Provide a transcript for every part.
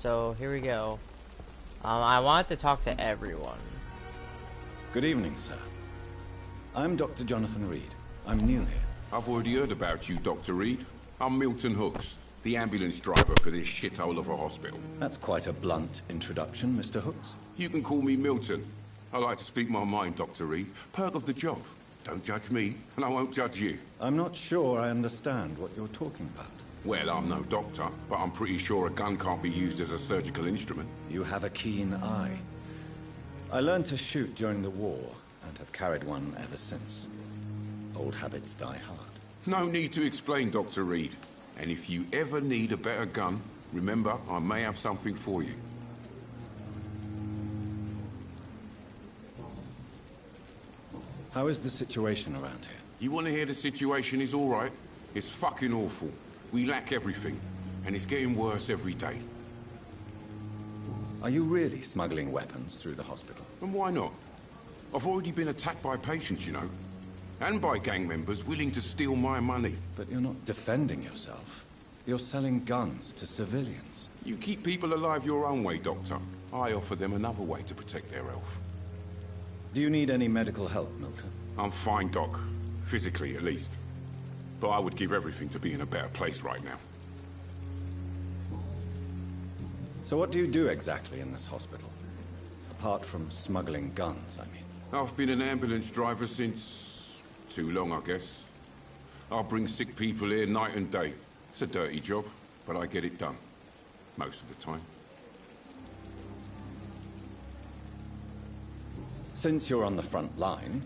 So here we go. I wanted to talk to everyone. Good evening, sir. I'm Dr. Jonathan Reed. I'm new here. I've already heard about you, Dr. Reed. I'm Milton Hooks, the ambulance driver for this shithole of a hospital. That's quite a blunt introduction, Mr. Hooks. You can call me Milton. I like to speak my mind, Dr. Reed. Perk of the job. Don't judge me, and I won't judge you. I'm not sure I understand what you're talking about. Well, I'm no doctor, but I'm pretty sure a gun can't be used as a surgical instrument. You have a keen eye. I learned to shoot during the war, and have carried one ever since. Old habits die hard. No need to explain, Dr. Reed. And if you ever need a better gun, remember, I may have something for you. How is the situation around here? You want to hear the situation is all right? It's fucking awful. We lack everything, and it's getting worse every day. Are you really smuggling weapons through the hospital? And why not? I've already been attacked by patients, you know. And by gang members willing to steal my money. But you're not defending yourself. You're selling guns to civilians. You keep people alive your own way, Doctor. I offer them another way to protect their health. Do you need any medical help, Milton? I'm fine, Doc. Physically, at least. But I would give everything to be in a better place right now. So what do you do exactly in this hospital? Apart from smuggling guns, I mean. I've been an ambulance driver since... too long, I guess. I bring sick people here night and day. It's a dirty job, but I get it done. Most of the time. Since you're on the front line,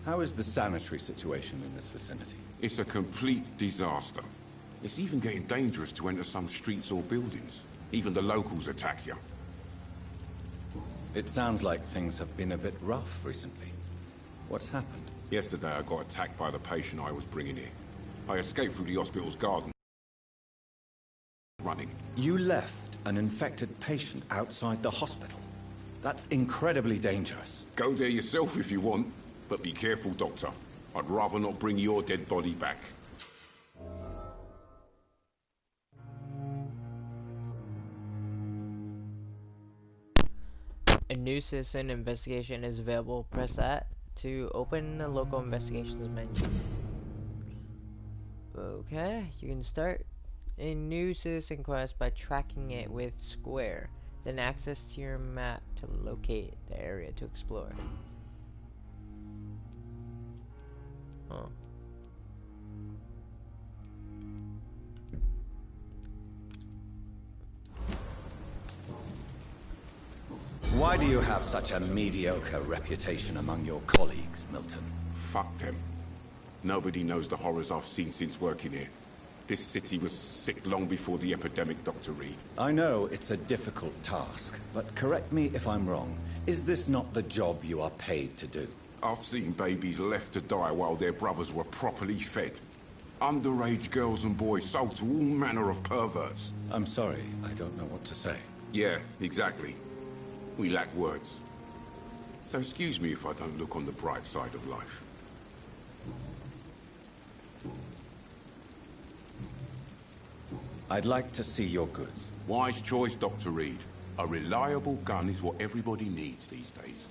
how is the sanitary situation in this vicinity? It's a complete disaster. It's even getting dangerous to enter some streets or buildings. Even the locals attack you. It sounds like things have been a bit rough recently. What's happened? Yesterday I got attacked by the patient I was bringing here. I escaped through the hospital's garden. Running. You left an infected patient outside the hospital? That's incredibly dangerous. Go there yourself if you want, but be careful, Doctor. I'd rather not bring your dead body back. A new citizen investigation is available. Press that to open the local investigations menu. Okay, you can start a new citizen quest by tracking it with square. Then access to your map to locate the area to explore. Oh. Why do you have such a mediocre reputation among your colleagues, Milton? Fuck them. Nobody knows the horrors I've seen since working here. This city was sick long before the epidemic, Dr. Reed. I know it's a difficult task, but correct me if I'm wrong. Is this not the job you are paid to do? I've seen babies left to die while their brothers were properly fed. Underage girls and boys sold to all manner of perverts. I'm sorry, I don't know what to say. Yeah, exactly. We lack words. So excuse me if I don't look on the bright side of life. I'd like to see your goods. Wise choice, Dr. Reed. A reliable gun is what everybody needs these days.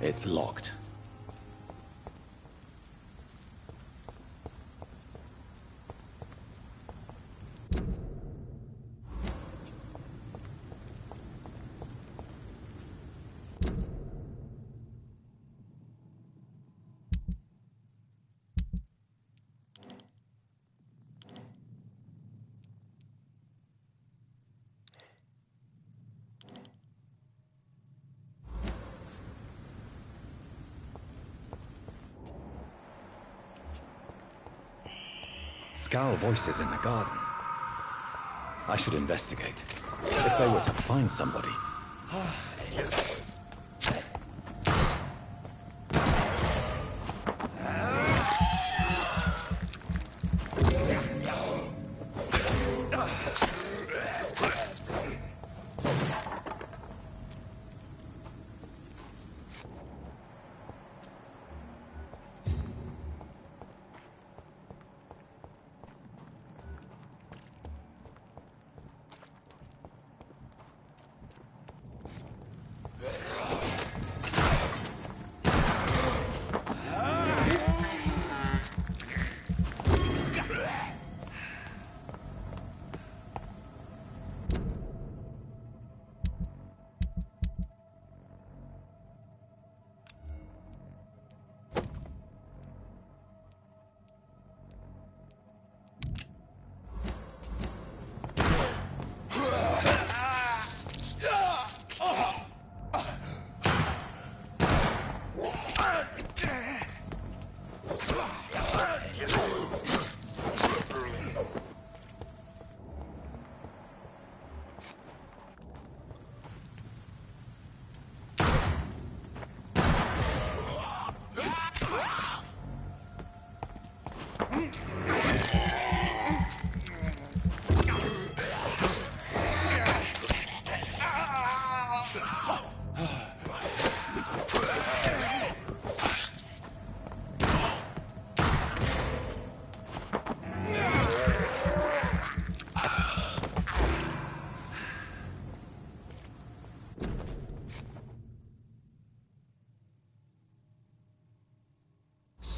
It's locked. Scowl voices in the garden. I should investigate. If they were to find somebody.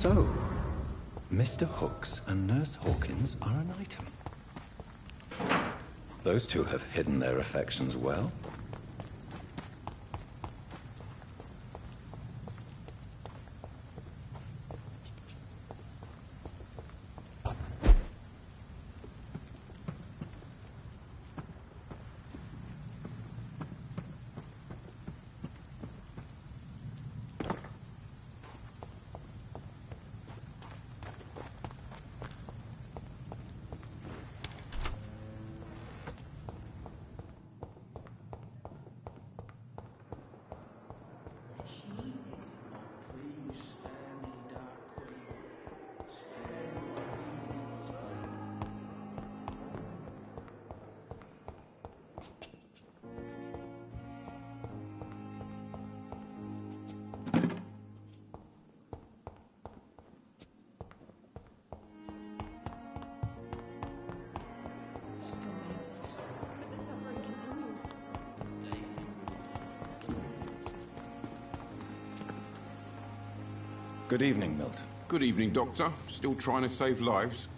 So, Mr. Hooks and Nurse Hawkins are an item. Those two have hidden their affections well. Good evening, Milton. Good evening, Doctor. Still trying to save lives?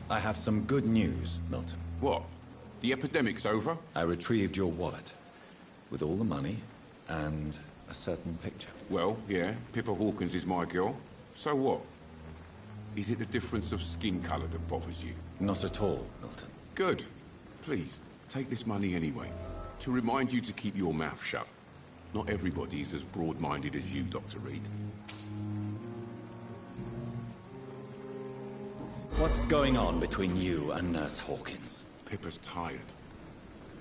I have some good news, Milton. What? The epidemic's over? I retrieved your wallet with all the money and a certain picture. Well, yeah, Pippa Hawkins is my girl. So what? Is it the difference of skin colour that bothers you? Not at all, Milton. Good. Please, take this money anyway. To remind you to keep your mouth shut. Not everybody is as broad-minded as you, Dr. Reed. What's going on between you and Nurse Hawkins? Pippa's tired.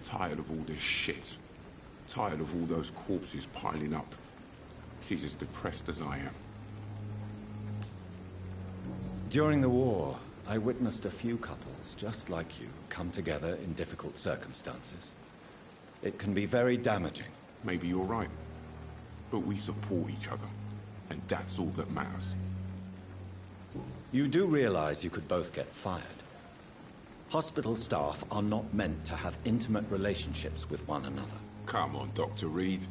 Tired of all this shit. Tired of all those corpses piling up. She's as depressed as I am. During the war, I witnessed a few couples, just like you, come together in difficult circumstances. It can be very damaging. Maybe you're right. But we support each other. And that's all that matters. You do realize you could both get fired. Hospital staff are not meant to have intimate relationships with one another. Come on, Dr. Reed.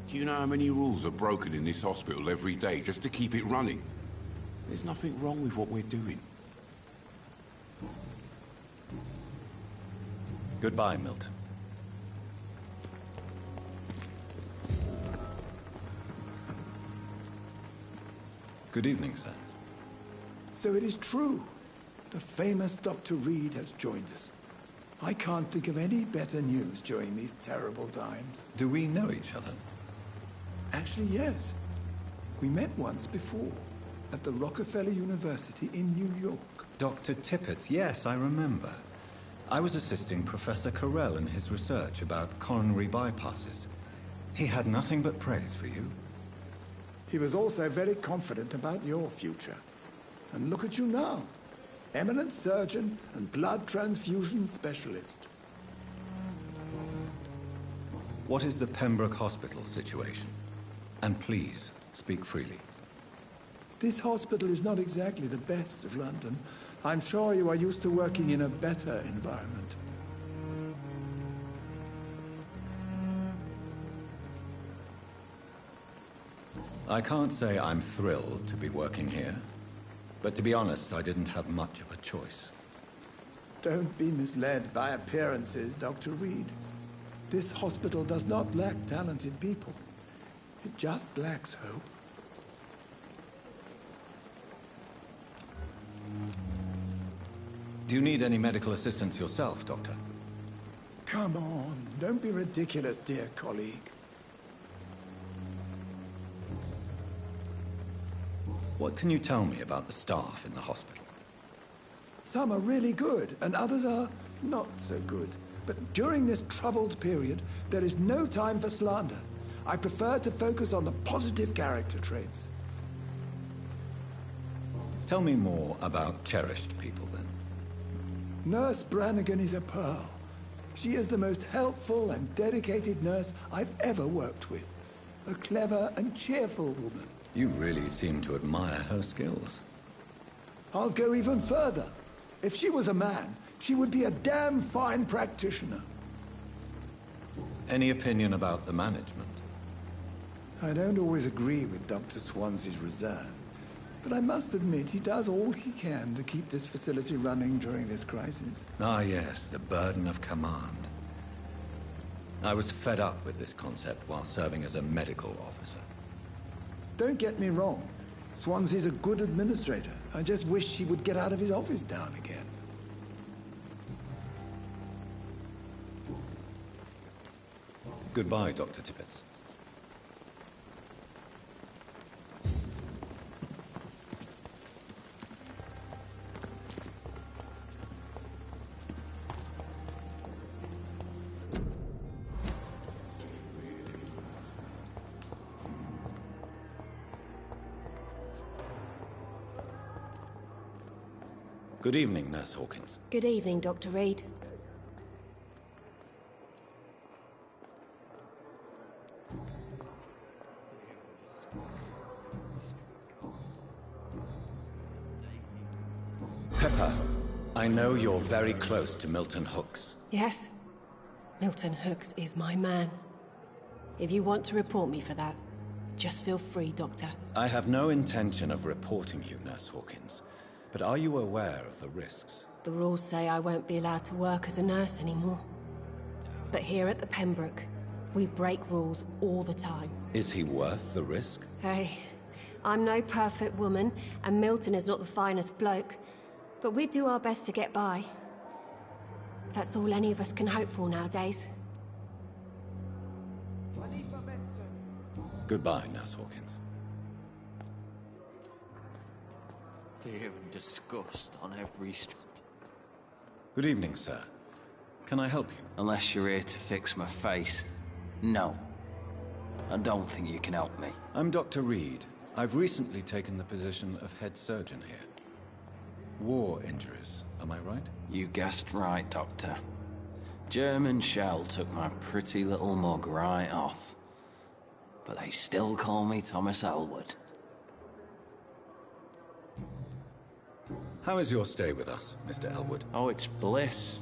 Do you know how many rules are broken in this hospital every day just to keep it running? There's nothing wrong with what we're doing. Goodbye, Milton. Good evening, sir. So it is true. The famous Dr. Reed has joined us. I can't think of any better news during these terrible times. Do we know each other? Actually, yes. We met once before, at the Rockefeller University in New York. Dr. Tippett, yes, I remember. I was assisting Professor Carell in his research about coronary bypasses. He had nothing but praise for you. He was also very confident about your future. And look at you now. Eminent surgeon and blood transfusion specialist. What is the Pembroke Hospital situation? And please, speak freely. This hospital is not exactly the best of London. I'm sure you are used to working in a better environment. I can't say I'm thrilled to be working here. But to be honest, I didn't have much of a choice. Don't be misled by appearances, Dr. Reed. This hospital does not lack talented people. It just lacks hope. Do you need any medical assistance yourself, Doctor? Come on, don't be ridiculous, dear colleague. What can you tell me about the staff in the hospital? Some are really good, and others are not so good. But during this troubled period, there is no time for slander. I prefer to focus on the positive character traits. Tell me more about cherished people, then. Nurse Brannigan is a pearl. She is the most helpful and dedicated nurse I've ever worked with. A clever and cheerful woman. You really seem to admire her skills. I'll go even further. If she was a man, she would be a damn fine practitioner. Any opinion about the management? I don't always agree with Dr. Swansea's reserve, but I must admit he does all he can to keep this facility running during this crisis. Ah, yes, the burden of command. I was fed up with this concept while serving as a medical officer. Don't get me wrong. Swansea's a good administrator. I just wish he would get out of his office now and again. Goodbye, Dr. Tippett. Good evening, Nurse Hawkins. Good evening, Dr. Reed. Pepper, I know you're very close to Milton Hooks. Yes? Milton Hooks is my man. If you want to report me for that, just feel free, Doctor. I have no intention of reporting you, Nurse Hawkins. But are you aware of the risks? The rules say I won't be allowed to work as a nurse anymore. But here at the Pembroke, we break rules all the time. Is he worth the risk? Hey, I'm no perfect woman, and Milton is not the finest bloke. But we do our best to get by. That's all any of us can hope for nowadays. Goodbye, Nurse Hawkins. Fear and disgust on every street. Good evening, sir. Can I help you? Unless you're here to fix my face. No. I don't think you can help me. I'm Dr. Reed. I've recently taken the position of head surgeon here. War injuries, am I right? You guessed right, Doctor. German shell took my pretty little mug right off. But they still call me Thomas Elwood. How is your stay with us, Mr. Elwood? Oh, it's bliss.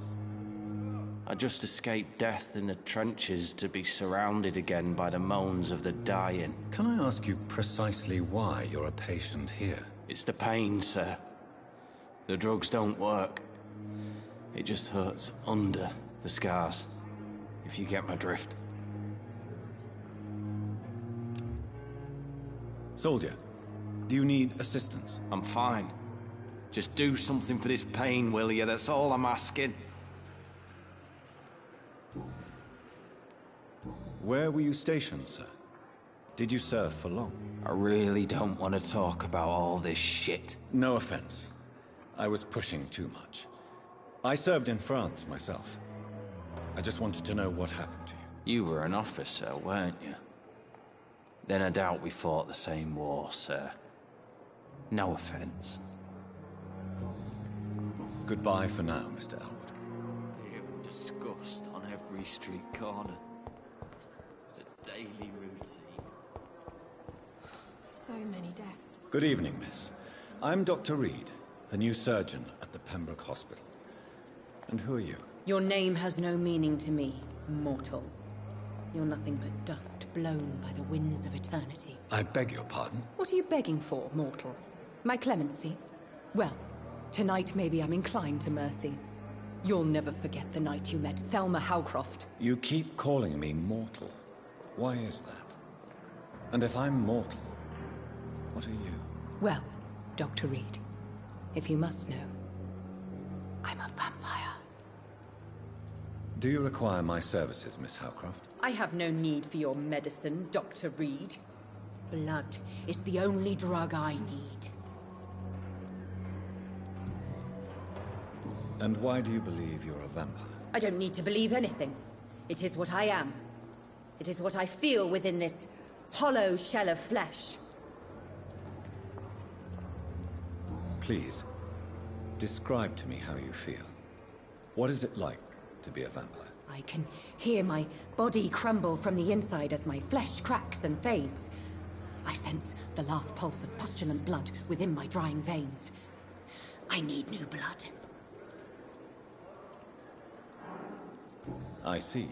I just escaped death in the trenches to be surrounded again by the moans of the dying. Can I ask you precisely why you're a patient here? It's the pain, sir. The drugs don't work. It just hurts under the scars, if you get my drift. Soldier, do you need assistance? I'm fine. Just do something for this pain, will you? That's all I'm asking. Where were you stationed, sir? Did you serve for long? I really don't want to talk about all this shit. No offense. I was pushing too much. I served in France myself. I just wanted to know what happened to you. You were an officer, weren't you? Then I doubt we fought the same war, sir. No offense. Goodbye for now, Mr. Elwood. Fear and disgust on every street corner. The daily routine. So many deaths. Good evening, miss. I'm Dr. Reed, the new surgeon at the Pembroke Hospital. And who are you? Your name has no meaning to me, mortal. You're nothing but dust blown by the winds of eternity. I beg your pardon? What are you begging for, mortal? My clemency? Well, tonight maybe I'm inclined to mercy. You'll never forget the night you met Thelma Howcroft. You keep calling me mortal. Why is that? And if I'm mortal, what are you? Well, Dr. Reed, if you must know, I'm a vampire. Do you require my services, Miss Howcroft? I have no need for your medicine, Dr. Reed. Blood is the only drug I need. And why do you believe you're a vampire? I don't need to believe anything. It is what I am. It is what I feel within this hollow shell of flesh. Please, describe to me how you feel. What is it like to be a vampire? I can hear my body crumble from the inside as my flesh cracks and fades. I sense the last pulse of pustulant blood within my drying veins. I need new blood. I see.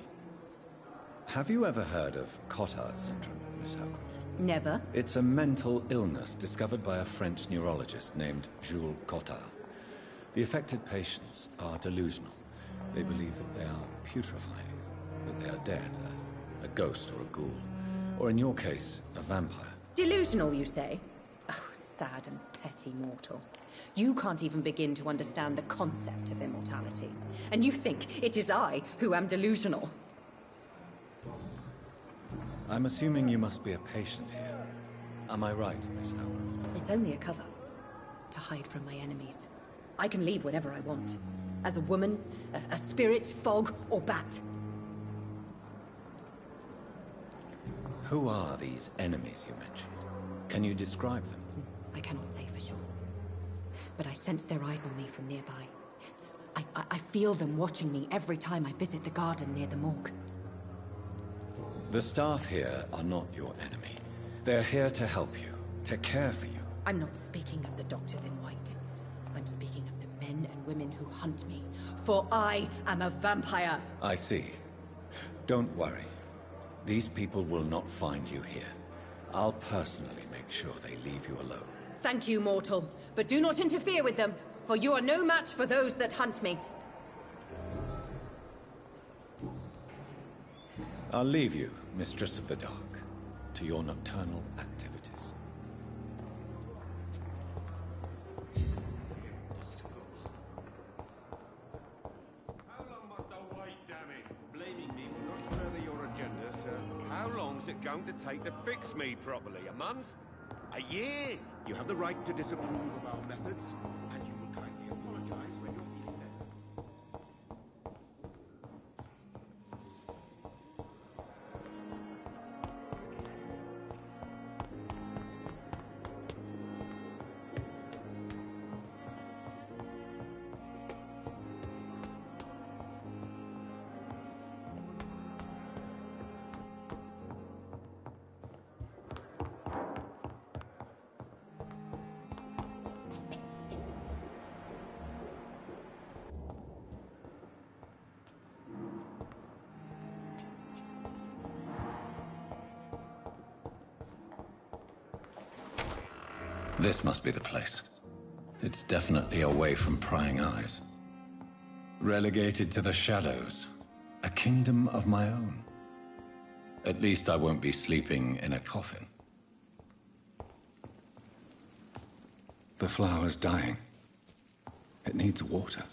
Have you ever heard of Cotard's syndrome, Miss Howcroft? Never. It's a mental illness discovered by a French neurologist named Jules Cotard. The affected patients are delusional. They believe that they are putrefying, that they are dead, a ghost or a ghoul, or in your case, a vampire. Delusional, you say? Oh, sad and petty mortal. You can't even begin to understand the concept of immortality. And you think it is I who am delusional. I'm assuming you must be a patient here. Am I right, Miss Howcroft? It's only a cover. To hide from my enemies. I can leave whenever I want. As a woman, a spirit, fog, or bat. Who are these enemies you mentioned? Can you describe them? I cannot say for sure. But I sense their eyes on me from nearby. I feel them watching me every time I visit the garden near the morgue. The staff here are not your enemy. They're here to help you, to care for you. I'm not speaking of the doctors in white. I'm speaking of the men and women who hunt me. For I am a vampire. I see. Don't worry. These people will not find you here. I'll personally make sure they leave you alone. Thank you, mortal. But do not interfere with them, for you are no match for those that hunt me. I'll leave you, Mistress of the Dark, to your nocturnal activities. How long must I wait, damn it? Blaming me will not further your agenda, sir. How long's it going to take to fix me properly? A month? A year? You have the right to disapprove of our methods, and you will kindly apologize when you're feeling better. This must be the place. It's definitely away from prying eyes. Relegated to the shadows. A kingdom of my own. At least I won't be sleeping in a coffin. The flower's dying. It needs water.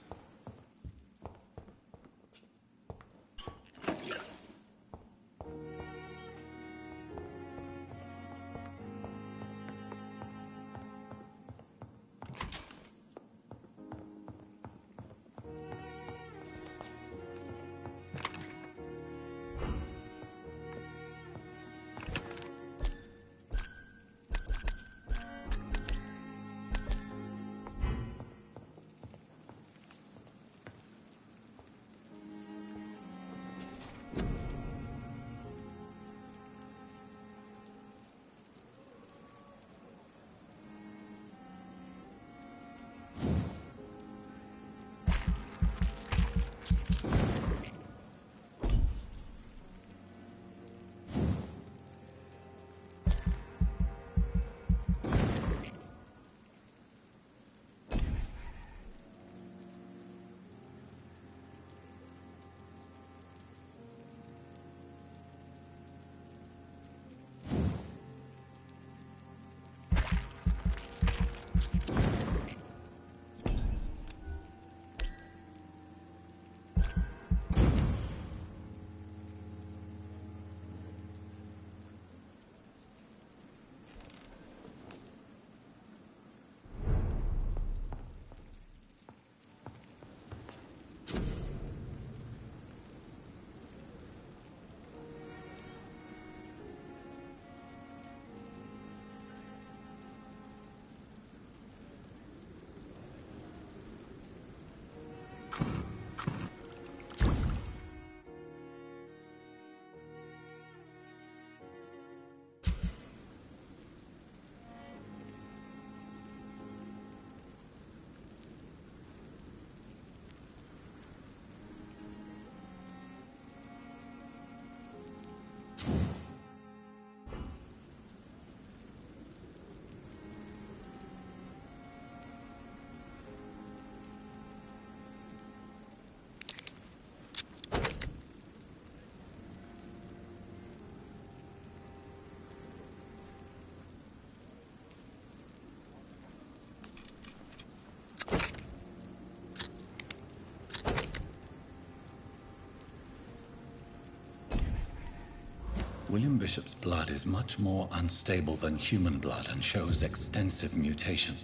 William Bishop's blood is much more unstable than human blood and shows extensive mutation.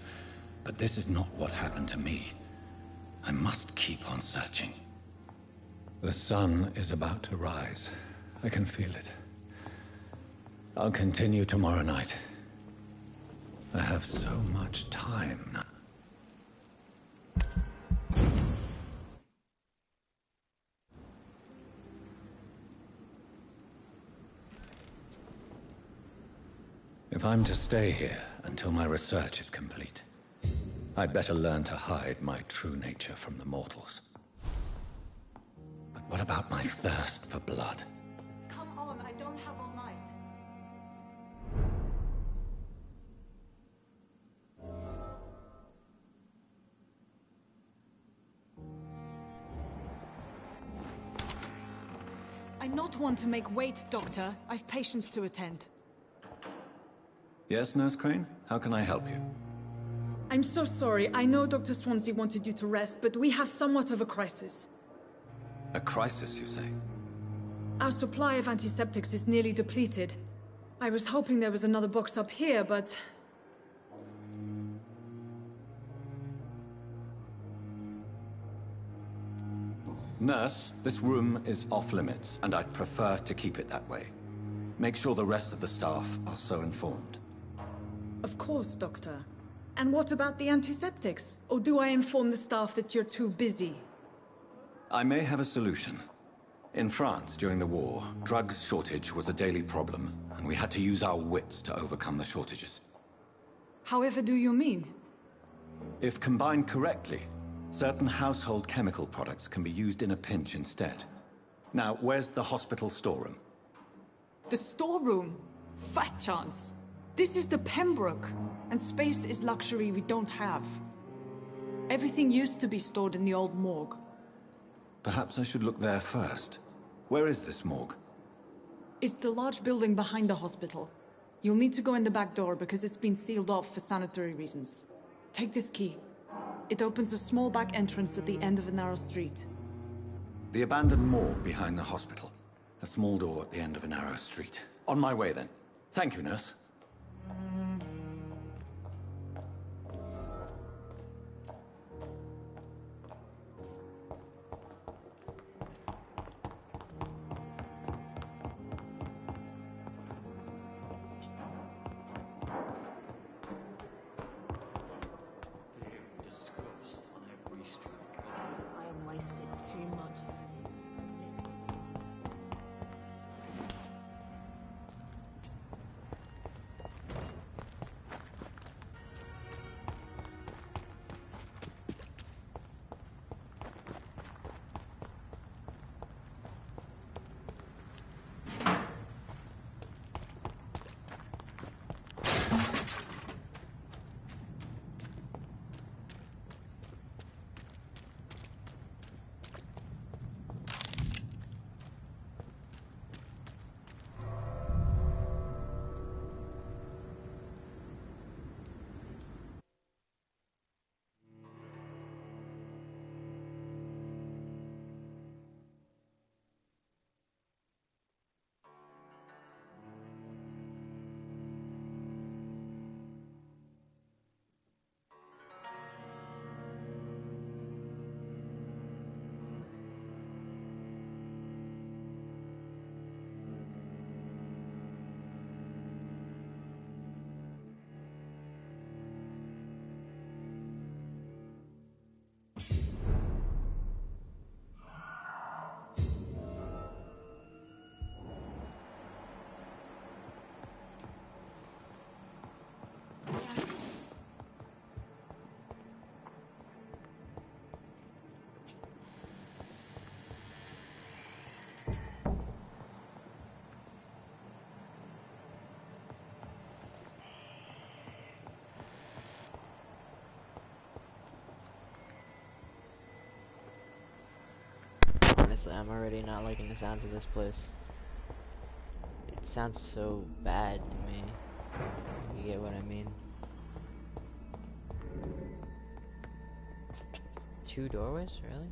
But this is not what happened to me. I must keep on searching. The sun is about to rise. I can feel it. I'll continue tomorrow night. I have so much time now. If I'm to stay here until my research is complete, I'd better learn to hide my true nature from the mortals. But what about my thirst for blood? Come on, I don't have all night. I'm not one to make wait, Doctor. I've patients to attend. Yes, Nurse Crane? How can I help you? I'm so sorry. I know Dr. Swansea wanted you to rest, but we have somewhat of a crisis. A crisis, you say? Our supply of antiseptics is nearly depleted. I was hoping there was another box up here, but... Nurse, this room is off limits, and I'd prefer to keep it that way. Make sure the rest of the staff are so informed. Of course, Doctor. And what about the antiseptics? Or do I inform the staff that you're too busy? I may have a solution. In France, during the war, drugs shortage was a daily problem, and we had to use our wits to overcome the shortages. However do you mean? If combined correctly, certain household chemical products can be used in a pinch instead. Now, where's the hospital storeroom? The storeroom? Fat chance. This is the Pembroke, and space is luxury we don't have. Everything used to be stored in the old morgue. Perhaps I should look there first. Where is this morgue? It's the large building behind the hospital. You'll need to go in the back door because it's been sealed off for sanitary reasons. Take this key. It opens a small back entrance at the end of a narrow street. The abandoned morgue behind the hospital. A small door at the end of a narrow street. On my way, then. Thank you, nurse. I have wasted too much. Honestly, I'm already not liking the sounds of this place. It sounds so bad to me. You get what I mean? Two doorways? Really?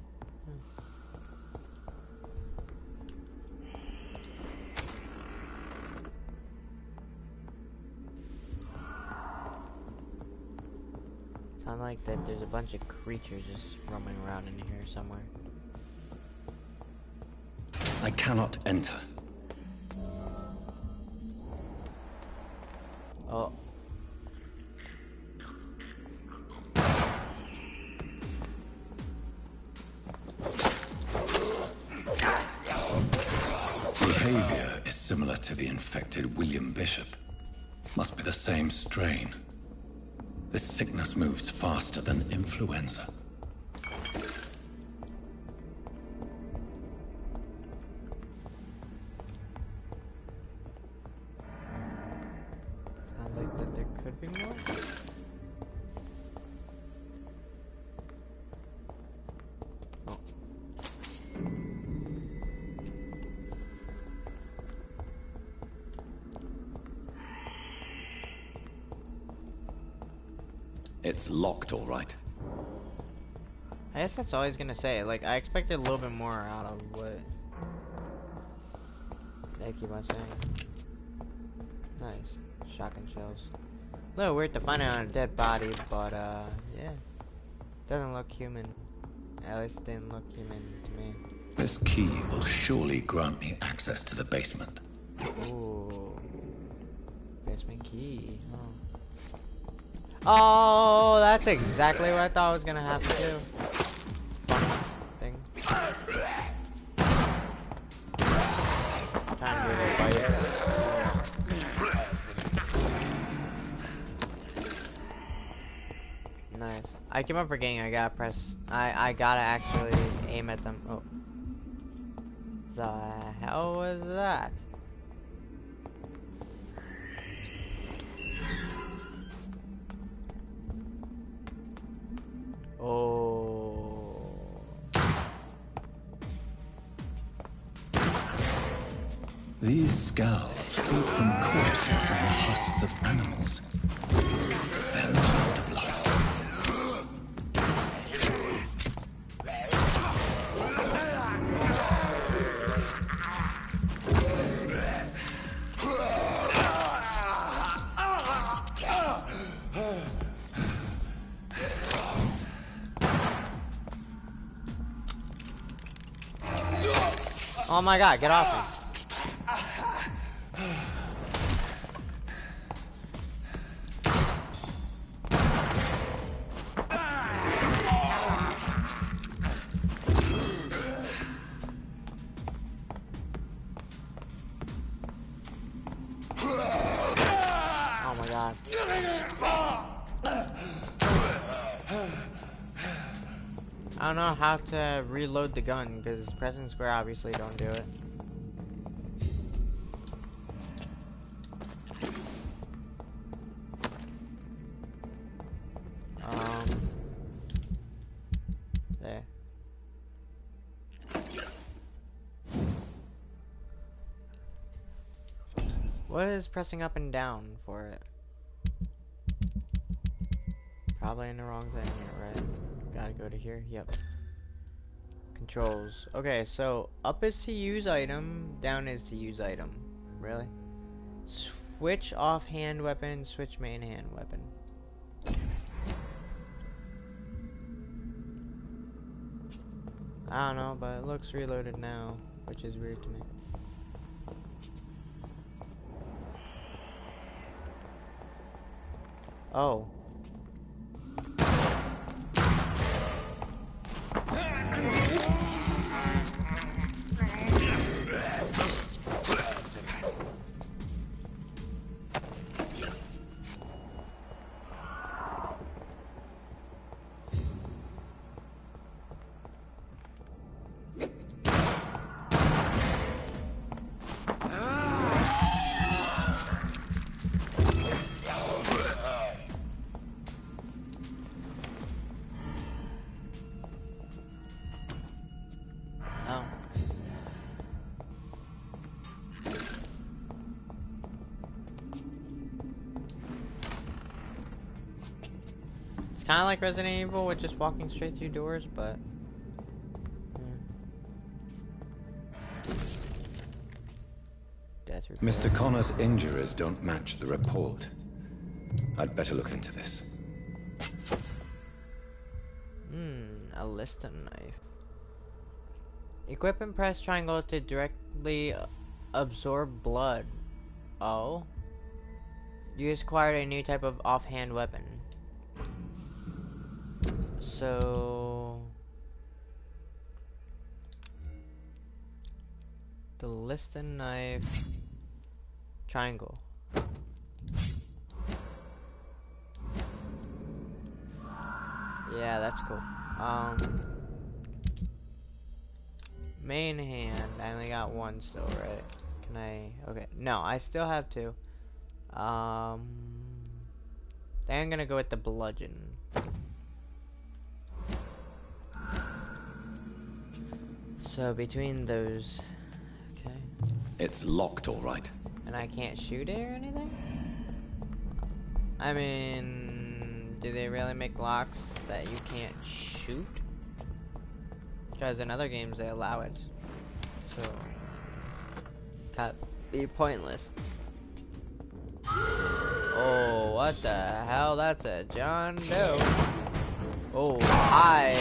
Sounds like that there's a bunch of creatures just roaming around in here somewhere. I cannot enter. Oh. Behavior is similar to the infected William Bishop. Must be the same strain. This sickness moves faster than influenza. Sounds like that there could be more. Oh. It's locked, all right. I guess that's all he's gonna say. Like, I expected a little bit more out of what they keep on saying. Nice. Shotgun shells. A little weird to find it on a dead body, but, yeah. Doesn't look human. At least it didn't look human to me. This key will surely grant me access to the basement. Ooh. Basement key. Oh. Oh, that's exactly what I thought was gonna happen too. Fun thing. Time to do this by Nice. I keep on forgetting I gotta press. I gotta actually aim at them. Oh. The hell was that? Oh. These scowls come from corpses from the husks of animals. Then turn to blood. Oh my god, get off me. Oh my god. I don't know how to reload the gun because pressing square obviously don't do it. There. What is pressing up and down for it? Probably in the wrong thing here, right? Gotta go to here. Yep. Controls. Okay, so up is to use item, down is to use item. Really? Switch off hand weapon, switch main hand weapon. I don't know, but it looks reloaded now, which is weird to me. Oh. Oh. It's kind of like Resident Evil with just walking straight through doors, but... Mr. Connor's injuries don't match the report. I'd better look into this. A liston knife. Equip and press triangle to directly absorb blood. Oh. You just acquired a new type of offhand weapon. So... the liston knife... triangle. Yeah, that's cool. Main hand. I only got one still, right? Can I? Okay. No, I still have two. Then I'm gonna go with the bludgeon. So between those, okay. It's locked, all right. And I can't shoot it or anything? I mean, do they really make locks that you can't shoot? Because in other games they allow it. So, that'd be pointless. Oh, what the hell? That's a John Doe. Oh, hi.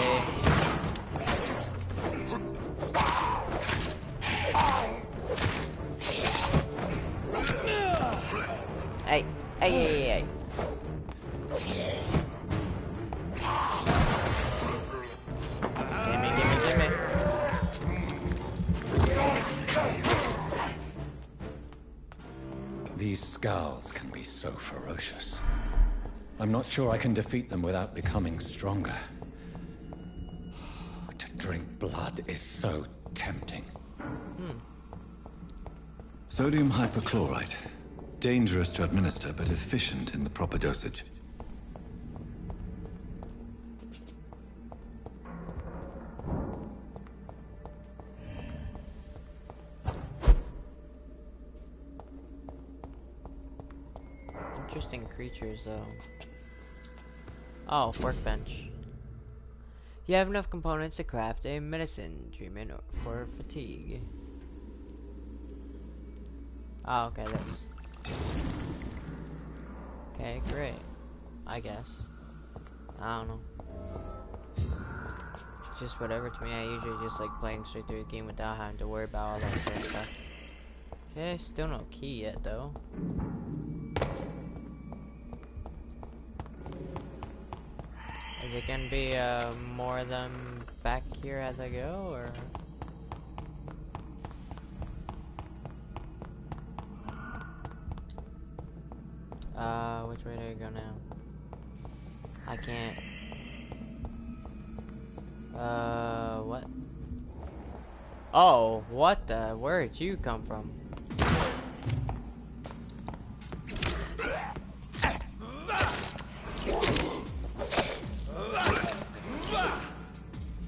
Hey, hey, hey, hey. Gimme, gimme, gimme. These scowls can be so ferocious. I'm not sure I can defeat them without becoming stronger. To drink blood is so tempting. Sodium hypochlorite. Dangerous to administer, but efficient in the proper dosage. Interesting creatures, though. Oh, workbench. You have enough components to craft a medicine treatment for fatigue. Oh, okay, that's... okay, great. I guess. I don't know. It's just whatever to me. I usually just like playing straight through the game without having to worry about all that sort of stuff. Okay, still no key yet, though. Is it gonna be more of them back here as I go, or? Which way do I go now? I can't. What? Oh, what the? Where'd you come from?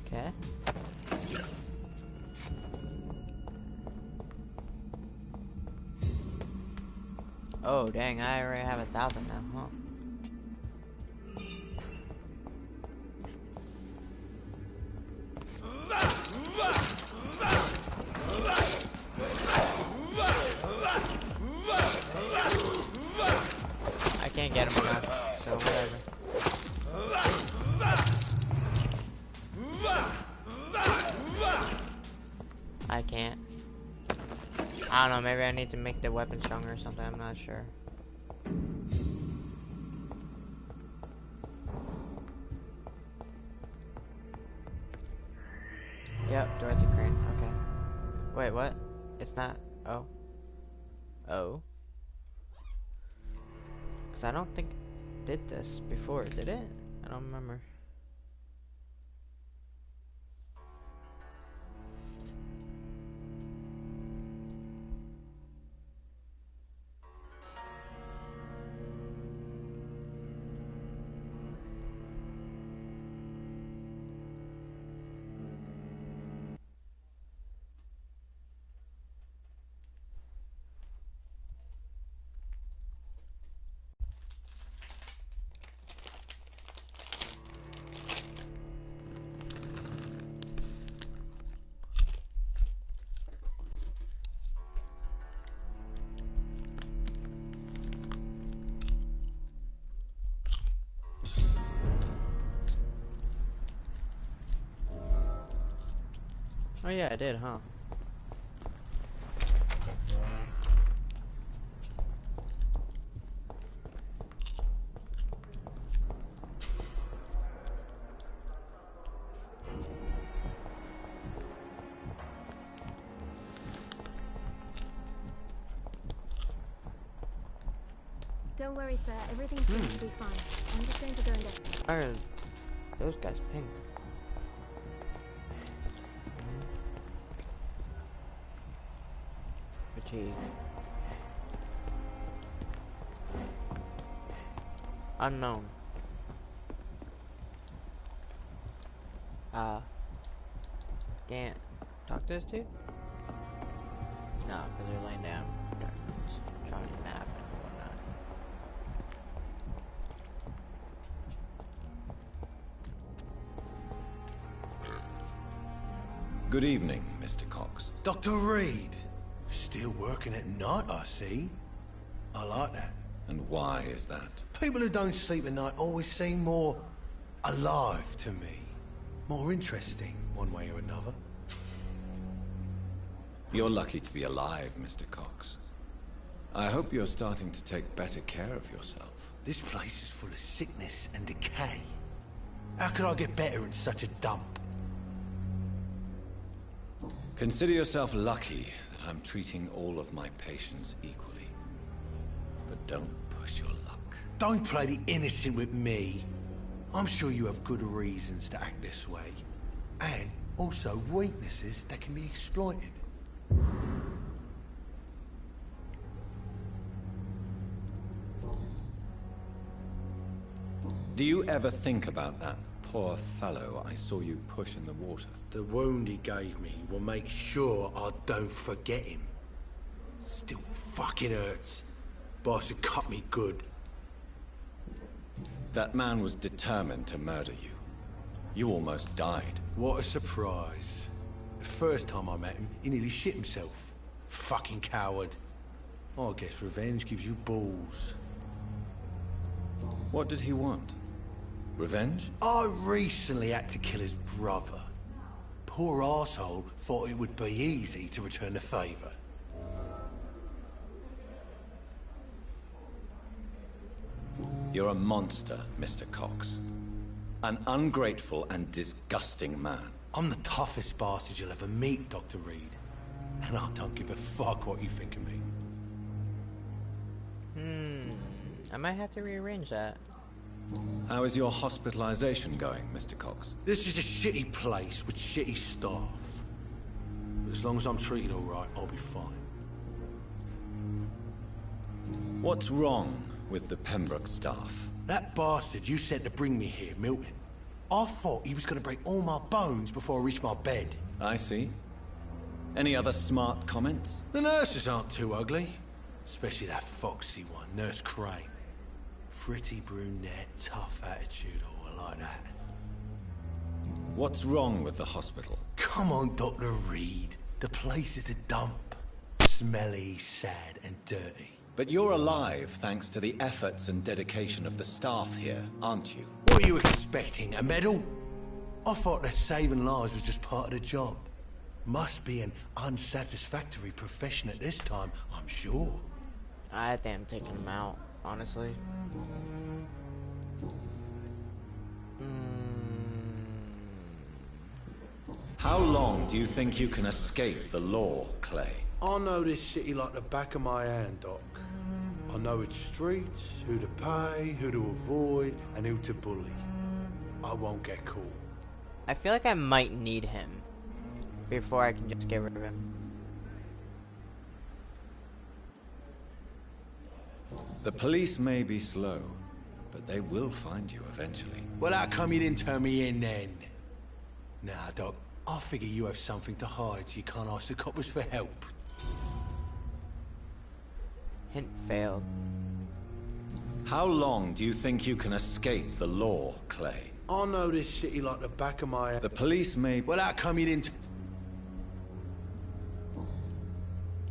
Okay. Oh, dang, I already have 1,000 now, huh? I can't get him enough, so whatever. I can't. I don't know, maybe I need to make the weapon stronger or something, I'm not sure. Yep, Dorothy Crane, okay. Wait, what? It's not, oh. Oh. Because I don't think it did this before, did it? I don't remember. Oh yeah, I did, huh? Don't worry, sir. Everything's going to be fine. I'm just going to go and get... Why are those guys pink? Fatigue. Unknown. Can't talk to this dude? No, because they're laying down. Trying to nap and whatnot. Good evening, Mr. Cox. Dr. Reed. Still working at night, I see. I like that. And why is that? People who don't sleep at night always seem more alive to me. More interesting, one way or another. You're lucky to be alive, Mr. Cox. I hope you're starting to take better care of yourself. This place is full of sickness and decay. How could I get better in such a dump? Consider yourself lucky that I'm treating all of my patients equally. But don't push your luck. Don't play the innocent with me. I'm sure you have good reasons to act this way. And also weaknesses that can be exploited. Do you ever think about that poor fellow I saw you push in the water? The wound he gave me will make sure I don't forget him. Still fucking hurts. Boss had cut me good. That man was determined to murder you. You almost died. What a surprise. The first time I met him, he nearly shit himself. Fucking coward. I guess revenge gives you balls. What did he want? Revenge? I recently had to kill his brother. Poor arsehole thought it would be easy to return the favor. You're a monster, Mr. Cox. An ungrateful and disgusting man. I'm the toughest bastard you'll ever meet, Dr. Reed. And I don't give a fuck what you think of me. I might have to rearrange that. How is your hospitalization going, Mr. Cox? This is a shitty place with shitty staff. But as long as I'm treated all right, I'll be fine. What's wrong with the Pembroke staff? That bastard you sent to bring me here, Milton. I thought he was going to break all my bones before I reached my bed. I see. Any other smart comments? The nurses aren't too ugly. Especially that foxy one, Nurse Crane. Pretty brunette, tough attitude, all like that. What's wrong with the hospital? Come on, Dr. Reed. The place is a dump. Smelly, sad, and dirty. But you're alive thanks to the efforts and dedication of the staff here, aren't you? What are you expecting, a medal? I thought that saving lives was just part of the job. Must be an unsatisfactory profession at this time, I'm sure. I think I'm taking him out, honestly. How long do you think you can escape the law, Clay? I know this city like the back of my hand, Doc. I know its streets, who to pay, who to avoid, and who to bully. I won't get caught. I feel like I might need him before I can just get rid of him. The police may be slow, but they will find you eventually. Well, how come you didn't turn me in then? Nah, Doc. I figure you have something to hide so you can't ask the coppers for help. Hint failed. How long do you think you can escape the law, Clay? I know this city like the back of my hand. The police may... Well, how come you didn't...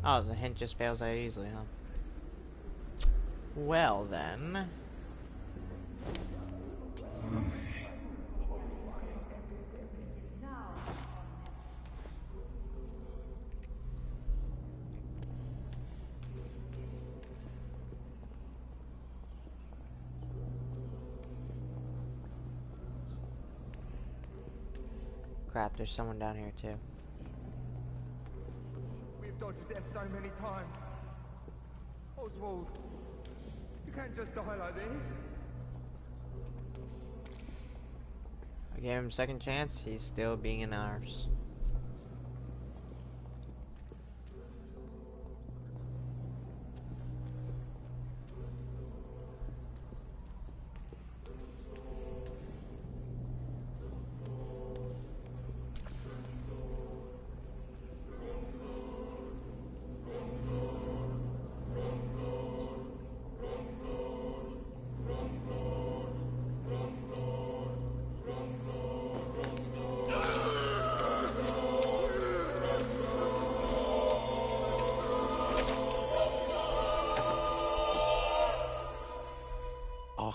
Oh, the hint just fails that easily, huh? Well, then... crap, there's someone down here too. We've dodged death so many times. Oswald, you can't just die like this. I gave him a second chance, he's still being an arse.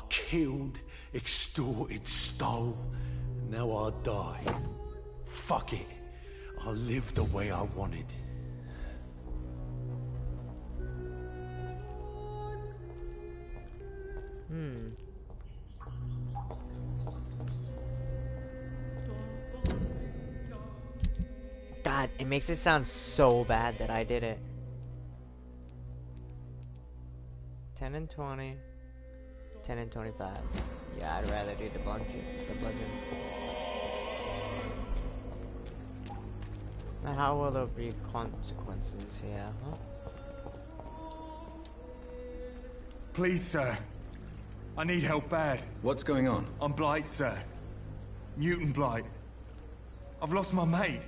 Killed, extorted, stole. Now I'll die. Fuck it. I'll live the way I wanted. God, it makes it sound so bad that I did it. 10 and 20. 10 and 25. Yeah, I'd rather do the bludgeon. Now, how will there be consequences here, huh? Please, sir. I need help bad. What's going on? I'm Blight, sir. Mutant Blight. I've lost my mate.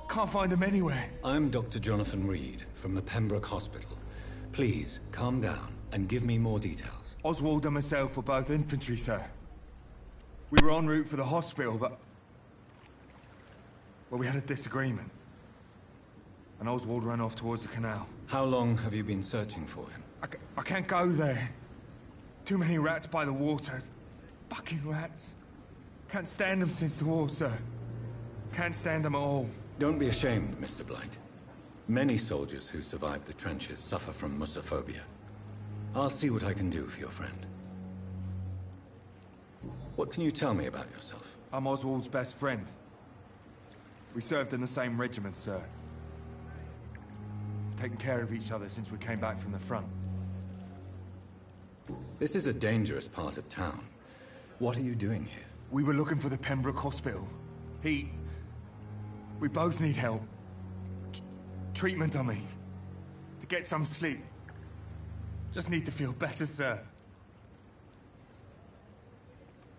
Can't find him anywhere. I'm Dr. Jonathan Reed from the Pembroke Hospital. Please, calm down and give me more details. Oswald and myself were both infantry, sir. We were en route for the hospital, but... well, we had a disagreement. And Oswald ran off towards the canal. How long have you been searching for him? I can't go there. Too many rats by the water. Fucking rats. Can't stand them since the war, sir. Can't stand them at all. Don't be ashamed, Mr. Blight. Many soldiers who survived the trenches suffer from musophobia. I'll see what I can do for your friend. What can you tell me about yourself? I'm Oswald's best friend. We served in the same regiment, sir. We've taken care of each other since we came back from the front. This is a dangerous part of town. What are you doing here? We were looking for the Pembroke Hospital. We both need help. Treatment, I mean. To get some sleep. Just need to feel better, sir.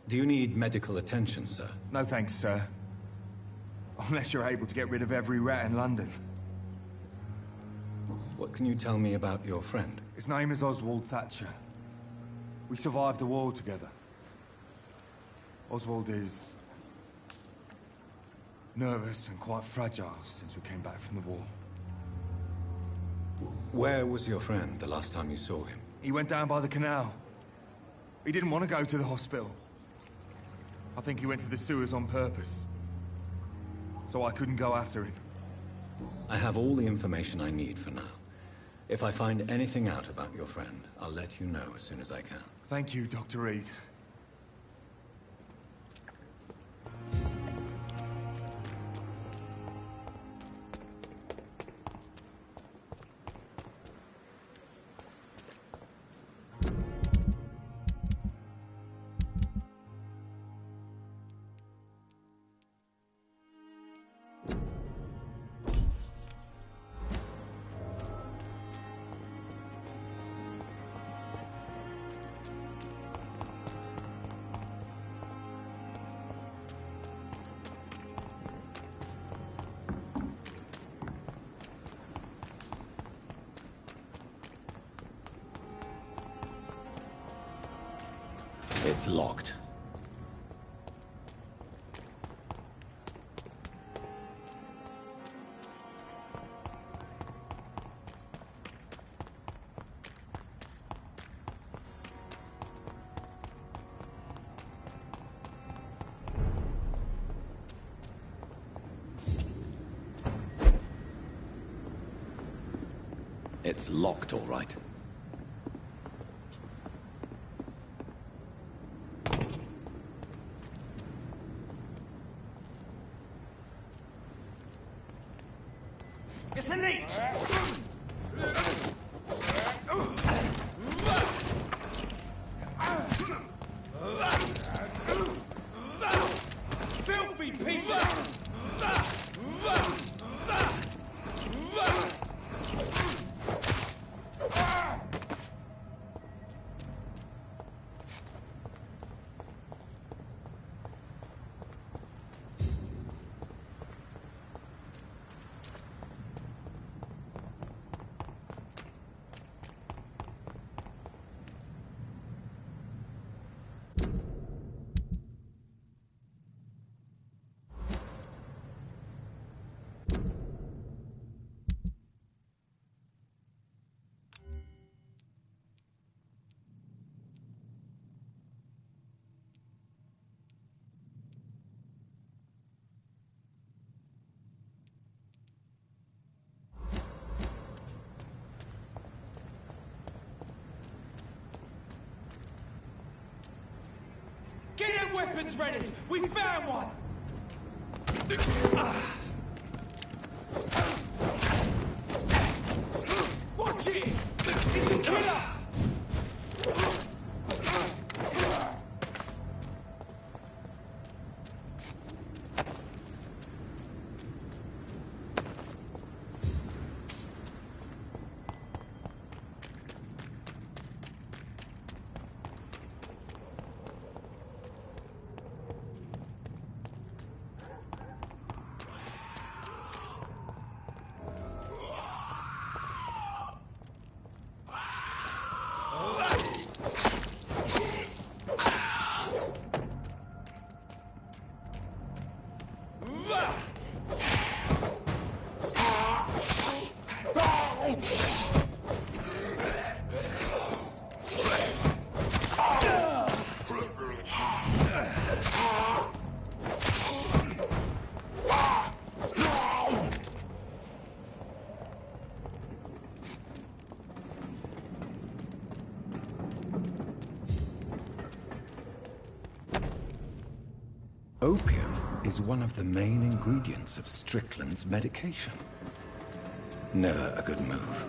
Do you need medical attention, sir? No thanks, sir. Unless you're able to get rid of every rat in London. What can you tell me about your friend? His name is Oswald Thatcher. We survived the war together. Oswald is... nervous and quite fragile since we came back from the war. Where was your friend the last time you saw him? He went down by the canal. He didn't want to go to the hospital. I think he went to the sewers on purpose. So I couldn't go after him. I have all the information I need for now. If I find anything out about your friend, I'll let you know as soon as I can. Thank you, Dr. Reed. It's locked. It's locked, all right. Filthy pieces! Get them weapons ready! We found one! Watch it! It's a killer! Opium is one of the main ingredients of Strickland's medication. Never a good move.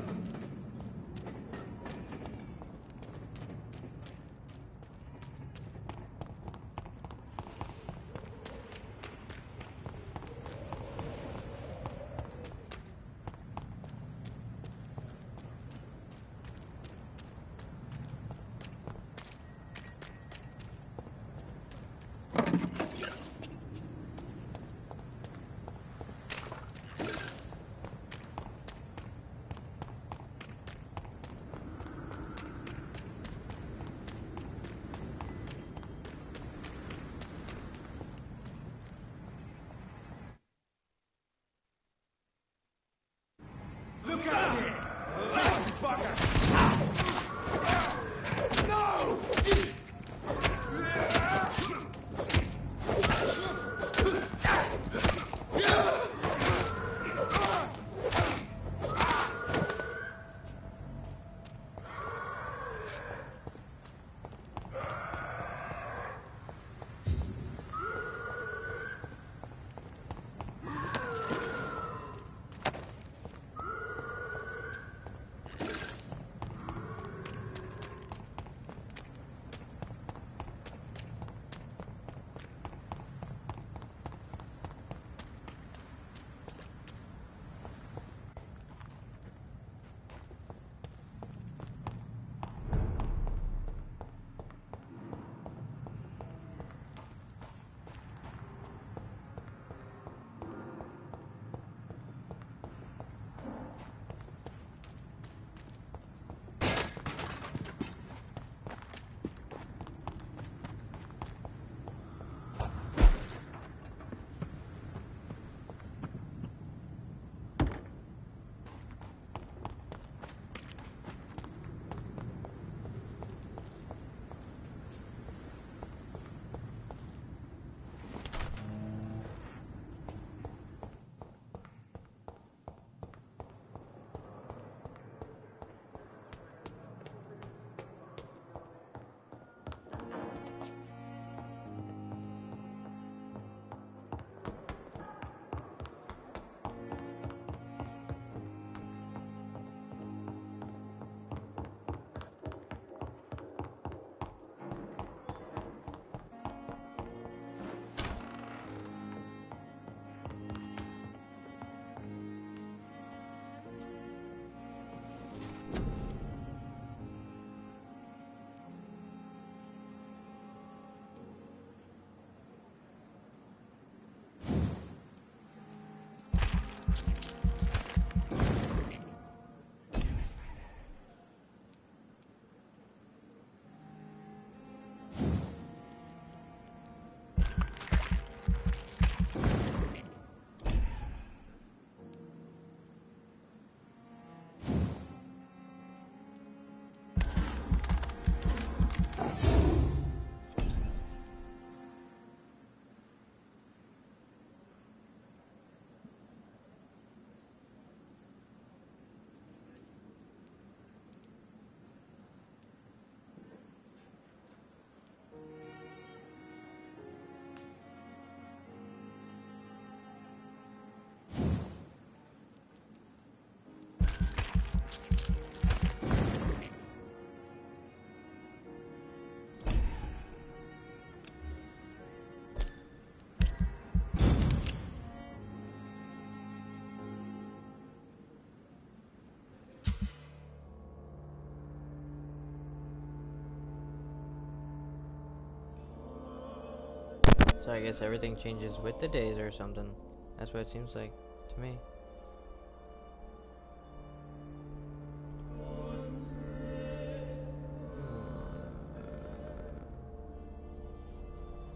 So I guess everything changes with the days or something. That's what it seems like to me.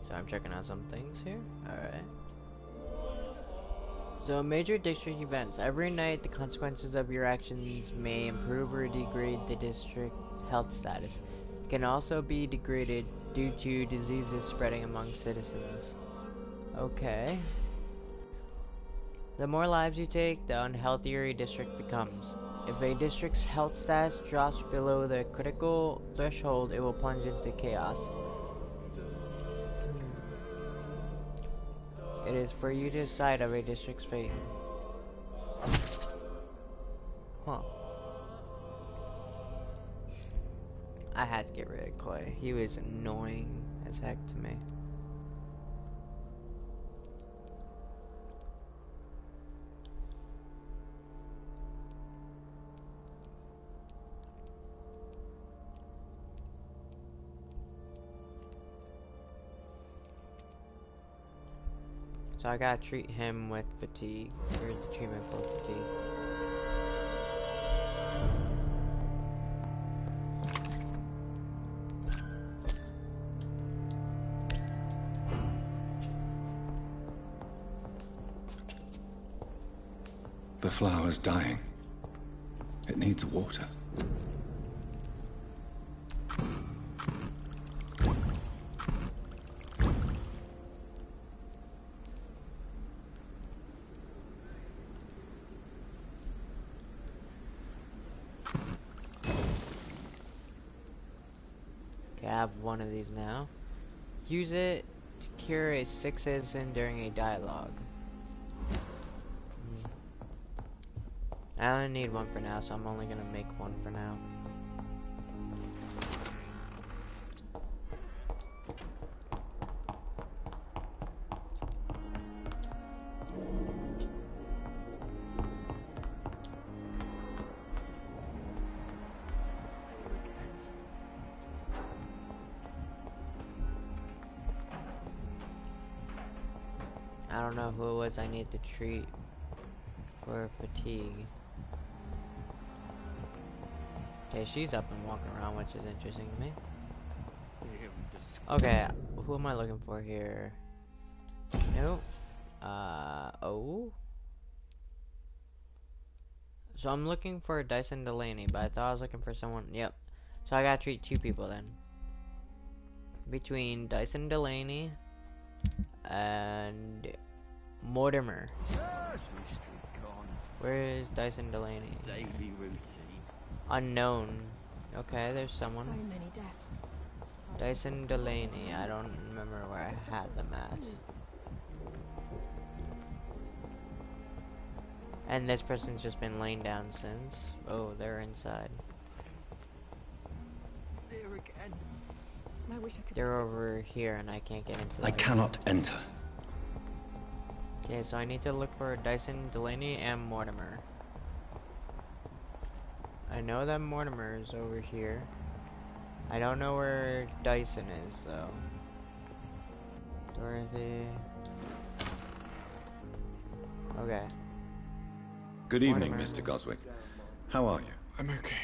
So I'm checking out some things here. Alright. So major district events. Every night the consequences of your actions may improve or degrade the district health status. It can also be degraded due to diseases spreading among citizens. Okay. The more lives you take, the unhealthier a district becomes. If a district's health status drops below the critical threshold, it will plunge into chaos. It is for you to decide of a district's fate. Huh. I had to get rid of Clay. He was annoying as heck to me. So I gotta treat him with fatigue. Here's the treatment for fatigue. The flower's dying. It needs water. Okay, I have one of these now. Use it to cure a sick citizen during a dialogue. I only need one for now, so I'm only gonna make one for now. I don't know who it was I need to treat for fatigue. Okay, she's up and walking around, which is interesting to me. Okay, who am I looking for here? Nope. Oh. So I'm looking for Dyson Delaney, but I thought I was looking for someone. Yep. So I gotta treat two people then. Between Dyson Delaney and Mortimer. Where is Dyson Delaney? Daily routine. Unknown. Okay, there's someone. Dyson Delaney. I don't remember where I had them at. And this person's just been laying down since. Oh, they're inside. There again. I wish I could. They're over here and I can't get into I cannot enter. Okay, so I need to look for Dyson Delaney and Mortimer. I know that Mortimer is over here. I don't know where Dyson is though. Dorothy. Okay. Good evening, Mortimer. Mr. Goswick. How are you? I'm okay.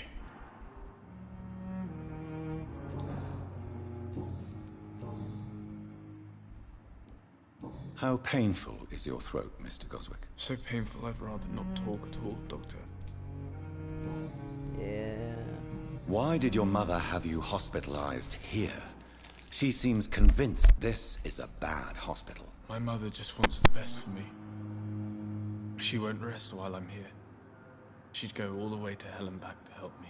How painful is your throat, Mr. Goswick? So painful I'd rather not talk at all, Doctor. Yeah. Why did your mother have you hospitalized here? She seems convinced this is a bad hospital. My mother just wants the best for me. She won't rest while I'm here. She'd go all the way to hell and back to help me.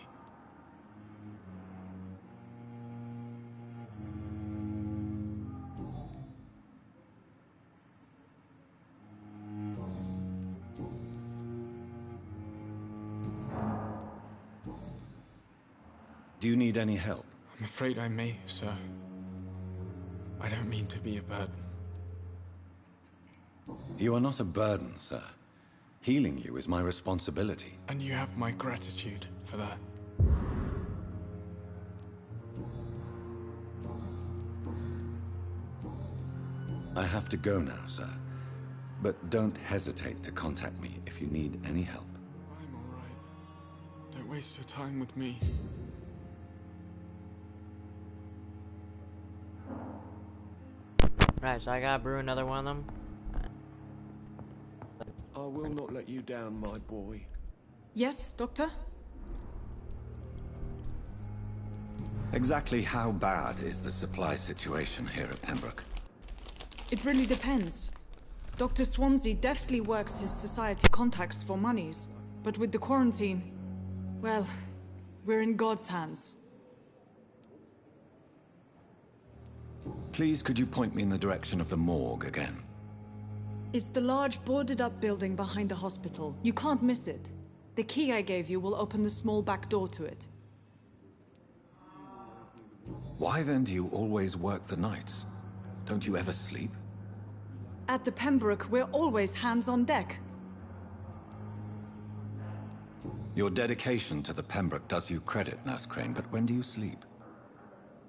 Do you need any help? I'm afraid I may, sir. I don't mean to be a burden. You are not a burden, sir. Healing you is my responsibility. And you have my gratitude for that. I have to go now, sir. But don't hesitate to contact me if you need any help. I'm all right. Don't waste your time with me. Right, so I gotta brew another one of them. I will not let you down, my boy. Yes, Doctor? Exactly how bad is the supply situation here at Pembroke? It really depends. Dr. Swansea deftly works his society contacts for monies, but with the quarantine, well, we're in God's hands. Please, could you point me in the direction of the morgue again? It's the large boarded-up building behind the hospital. You can't miss it. The key I gave you will open the small back door to it. Why then do you always work the nights? Don't you ever sleep? At the Pembroke, we're always hands on deck. Your dedication to the Pembroke does you credit, Nurse Crane, but when do you sleep?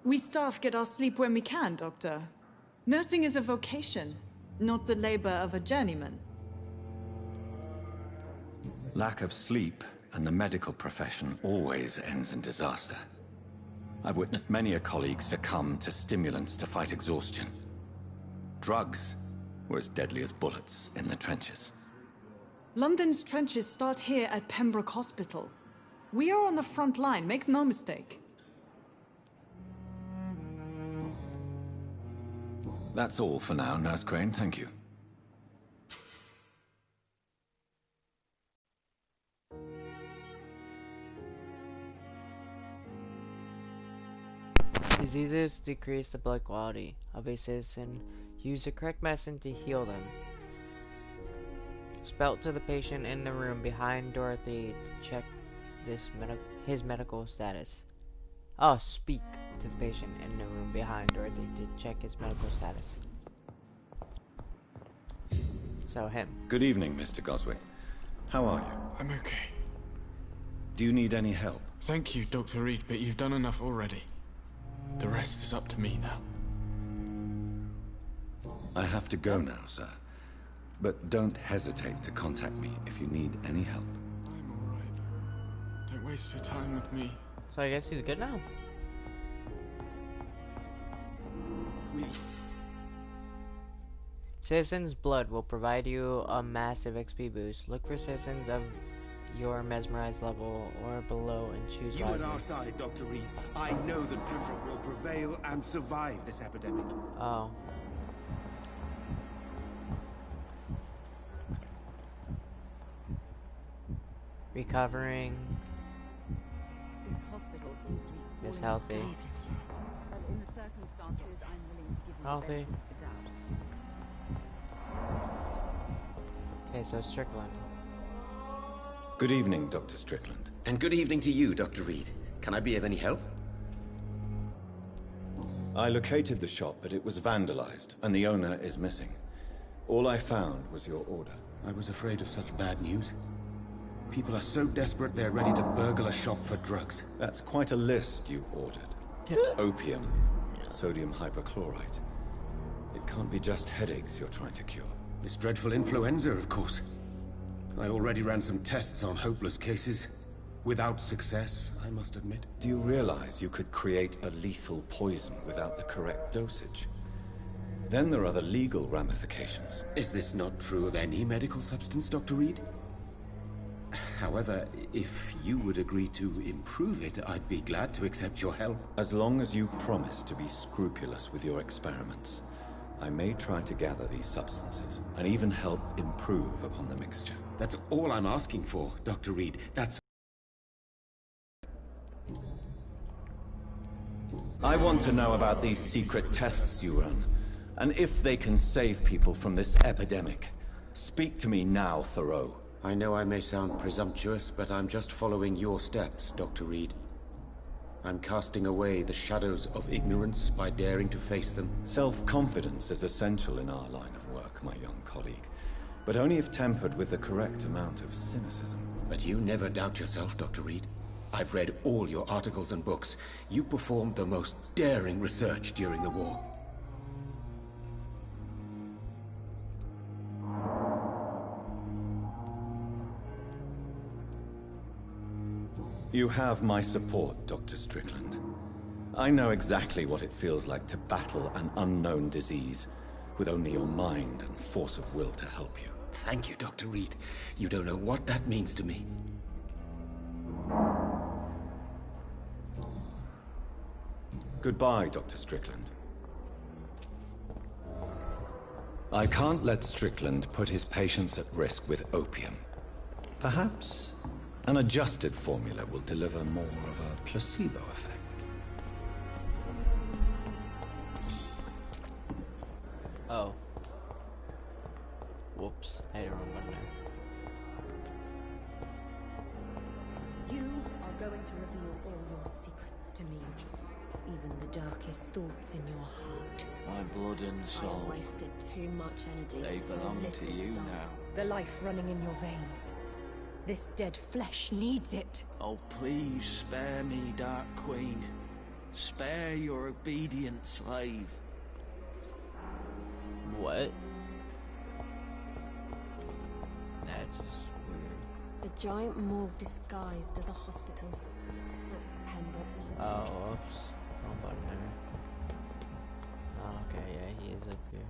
We staff get our sleep when we can, Doctor. Nursing is a vocation, not the labor of a journeyman. Lack of sleep and the medical profession always ends in disaster. I've witnessed many a colleague succumb to stimulants to fight exhaustion. Drugs were as deadly as bullets in the trenches. London's trenches start here at Pembroke Hospital. We are on the front line, make no mistake. That's all for now, Nurse Crane, thank you. Diseases decrease the blood quality of a citizen. Use the correct medicine to heal them. Spell to the patient in the room behind Dorothy to check his medical status. Oh, speak to the patient in the room behind Dorothy to check his medical status. So him. Good evening, Mr. Goswick. How are you? I'm okay. Do you need any help? Thank you, Dr. Reed, but you've done enough already. The rest is up to me now. I have to go now, sir. But don't hesitate to contact me if you need any help. I'm all right. Don't waste your time with me. So I guess he's good now. Citizens' blood will provide you a massive XP boost. Look for citizens of your mesmerized level or below and choose You wisely. at our side, Dr. Reed. I know that Pembroke will prevail and survive this epidemic. Oh. Recovering. This hospital seems to be This healthy. in the circumstances, I'm willing to give you Healthy. the benefit of the doubt. Okay, so Strickland. Good evening, Dr. Strickland. And good evening to you, Dr. Reed. Can I be of any help? I located the shop, but it was vandalized, and the owner is missing. All I found was your order. I was afraid of such bad news. People are so desperate they're ready to burgle a shop for drugs. That's quite a list you ordered. Opium, sodium hypochlorite. It can't be just headaches you're trying to cure. It's dreadful influenza, of course. I already ran some tests on hopeless cases. Without success, I must admit. Do you realize you could create a lethal poison without the correct dosage? Then there are the legal ramifications. Is this not true of any medical substance, Dr. Reed? However, if you would agree to improve it, I'd be glad to accept your help. As long as you promise to be scrupulous with your experiments, I may try to gather these substances, and even help improve upon the mixture. That's all I'm asking for, Dr. Reed. That's... I want to know about these secret tests you run, and if they can save people from this epidemic. Speak to me now, Thoreau. I know I may sound presumptuous, but I'm just following your steps, Dr. Reed. I'm casting away the shadows of ignorance by daring to face them. Self-confidence is essential in our line of work, my young colleague, but only if tempered with the correct amount of cynicism. But you never doubt yourself, Dr. Reed. I've read all your articles and books. You performed the most daring research during the war. You have my support, Dr. Strickland. I know exactly what it feels like to battle an unknown disease with only your mind and force of will to help you. Thank you, Dr. Reed. You don't know what that means to me. Goodbye, Dr. Strickland. I can't let Strickland put his patients at risk with opium. Perhaps an adjusted formula will deliver more of a placebo effect. Oh. Whoops, I hit the wrong button there. You are going to reveal all your secrets to me. Even the darkest thoughts in your heart. My blood and soul. I wasted too much energy. They for so belong little to you result. now. The life running in your veins. This dead flesh needs it. Oh, please spare me, Dark Queen. Spare your obedient slave. What? That's just weird. A giant morgue disguised as a hospital. That's Pembroke now. Oh, oops. Wrong button there. Oh, okay, yeah, he is up here.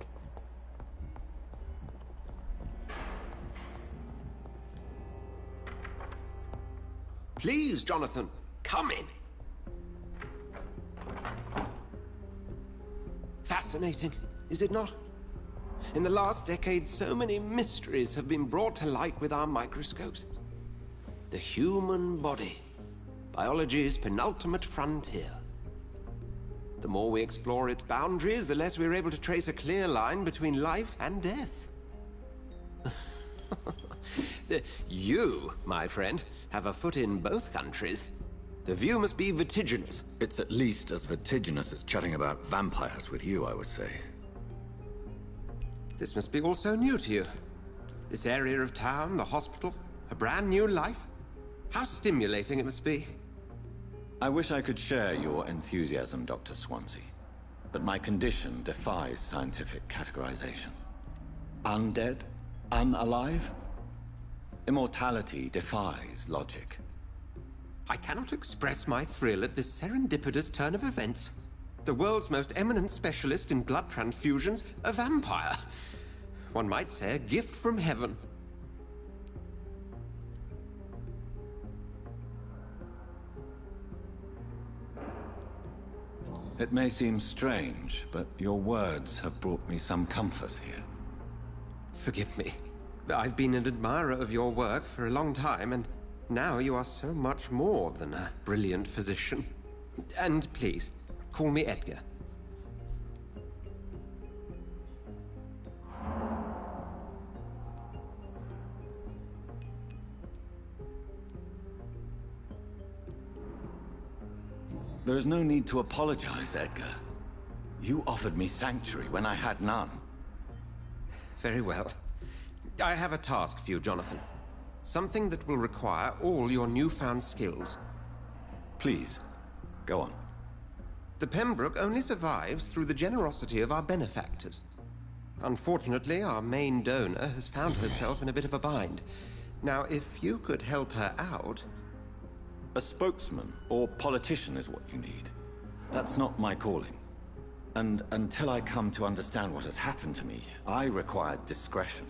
Please, Jonathan, come in. Fascinating, is it not? In the last decade, so many mysteries have been brought to light with our microscopes. The human body, biology's penultimate frontier. The more we explore its boundaries, the less we're able to trace a clear line between life and death. You, my friend, have a foot in both countries. The view must be vertiginous. It's at least as vertiginous as chatting about vampires with you, I would say. This must be all so new to you. This area of town, the hospital, a brand new life. How stimulating it must be. I wish I could share your enthusiasm, Dr. Swansea. But my condition defies scientific categorization. Undead? Unalive? Immortality defies logic. I cannot express my thrill at this serendipitous turn of events. The world's most eminent specialist in blood transfusions, a vampire. One might say a gift from heaven. It may seem strange, but your words have brought me some comfort here. Forgive me. I've been an admirer of your work for a long time, and now you are so much more than a brilliant physician. And please, call me Edgar. There is no need to apologize, Edgar. You offered me sanctuary when I had none. Very well. I have a task for you, Jonathan. Something that will require all your newfound skills. Please, go on. The Pembroke only survives through the generosity of our benefactors. Unfortunately, our main donor has found herself in a bit of a bind. Now, if you could help her out... A spokesman or politician is what you need. That's not my calling. And until I come to understand what has happened to me, I require discretion.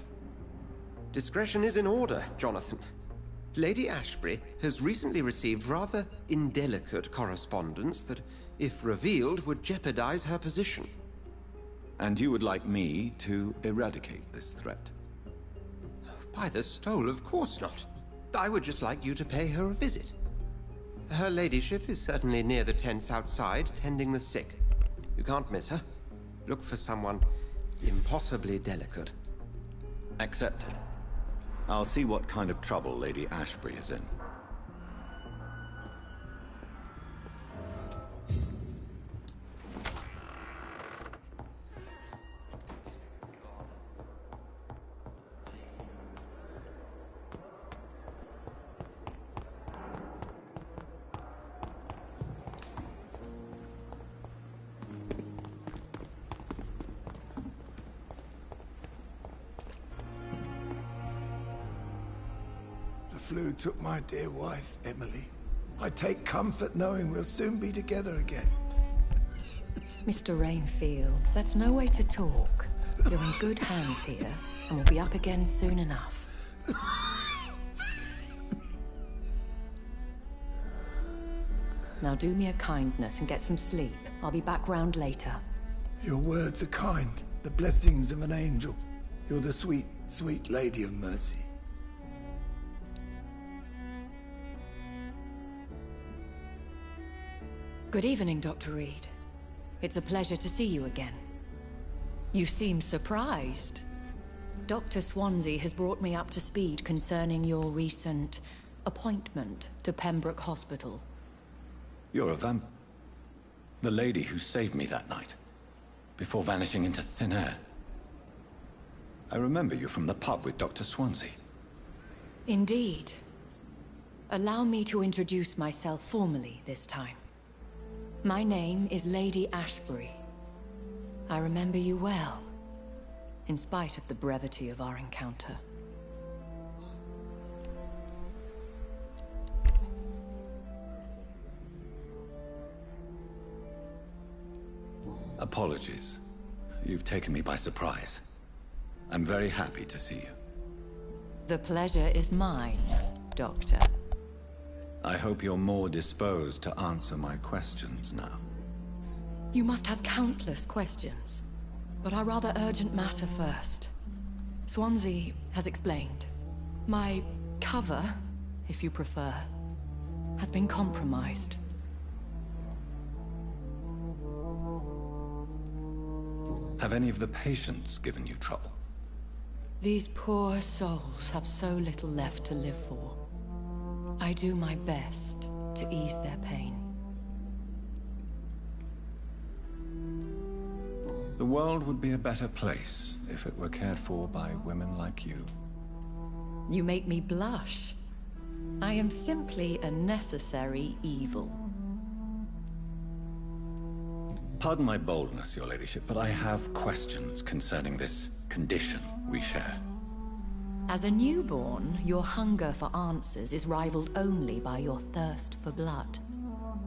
Discretion is in order, Jonathan. Lady Ashbury has recently received rather indelicate correspondence that, if revealed, would jeopardize her position. And you would like me to eradicate this threat? By the stole, of course not. I would just like you to pay her a visit. Her ladyship is certainly near the tents outside, tending the sick. You can't miss her. Look for someone impossibly delicate. Accepted. I'll see what kind of trouble Lady Ashbury is in. The flu took my dear wife, Emily. I take comfort knowing we'll soon be together again. Mr. Rainfield, that's no way to talk. You're in good hands here, and we'll be up again soon enough. Now do me a kindness and get some sleep. I'll be back round later. Your words are kind, the blessings of an angel. You're the sweet, sweet lady of mercy. Good evening, Dr. Reed. It's a pleasure to see you again. You seem surprised. Dr. Swansea has brought me up to speed concerning your recent appointment to Pembroke Hospital. You're a the lady who saved me that night, before vanishing into thin air. I remember you from the pub with Dr. Swansea. Indeed. Allow me to introduce myself formally this time. My name is Lady Ashbury. I remember you well, in spite of the brevity of our encounter. Apologies. You've taken me by surprise. I'm very happy to see you. The pleasure is mine, Doctor. I hope you're more disposed to answer my questions now. You must have countless questions, but our rather urgent matter first. Swansea has explained. My cover, if you prefer, has been compromised. Have any of the patients given you trouble? These poor souls have so little left to live for. I do my best to ease their pain. The world would be a better place if it were cared for by women like you. You make me blush. I am simply a necessary evil. Pardon my boldness, your ladyship, but I have questions concerning this condition we share. As a newborn, your hunger for answers is rivaled only by your thirst for blood.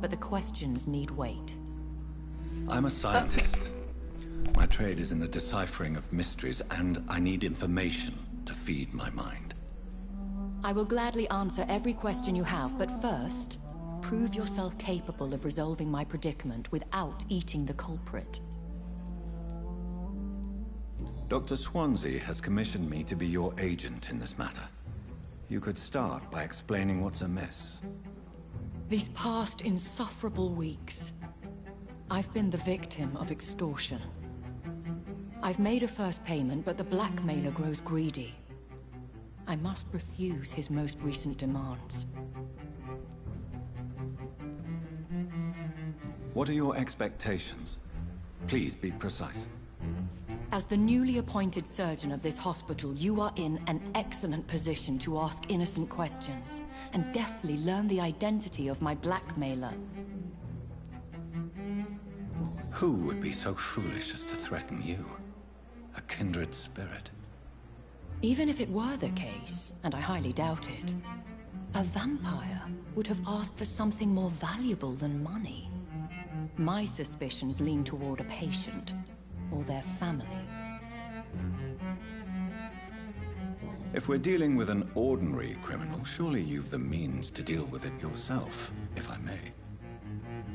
But the questions need wait. I'm a scientist. My trade is in the deciphering of mysteries, and I need information to feed my mind. I will gladly answer every question you have, but first, prove yourself capable of resolving my predicament without eating the culprit. Dr. Swansea has commissioned me to be your agent in this matter. You could start by explaining what's amiss. These past insufferable weeks, I've been the victim of extortion. I've made a first payment, but the blackmailer grows greedy. I must refuse his most recent demands. What are your expectations? Please be precise. As the newly appointed surgeon of this hospital, you are in an excellent position to ask innocent questions and deftly learn the identity of my blackmailer. Who would be so foolish as to threaten you? A kindred spirit. Even if it were the case, and I highly doubt it, a vampire would have asked for something more valuable than money. My suspicions lean toward a patient, or their family. If we're dealing with an ordinary criminal, surely you've the means to deal with it yourself, if I may.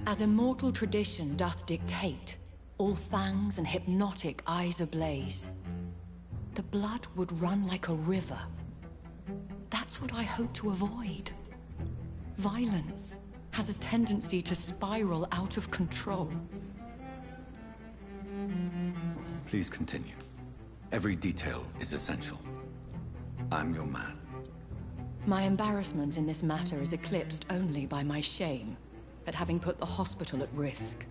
As immortal tradition doth dictate, all fangs and hypnotic eyes ablaze, the blood would run like a river. That's what I hope to avoid. Violence has a tendency to spiral out of control. Please continue. Every detail is essential. I'm your man. My embarrassment in this matter is eclipsed only by my shame at having put the hospital at risk.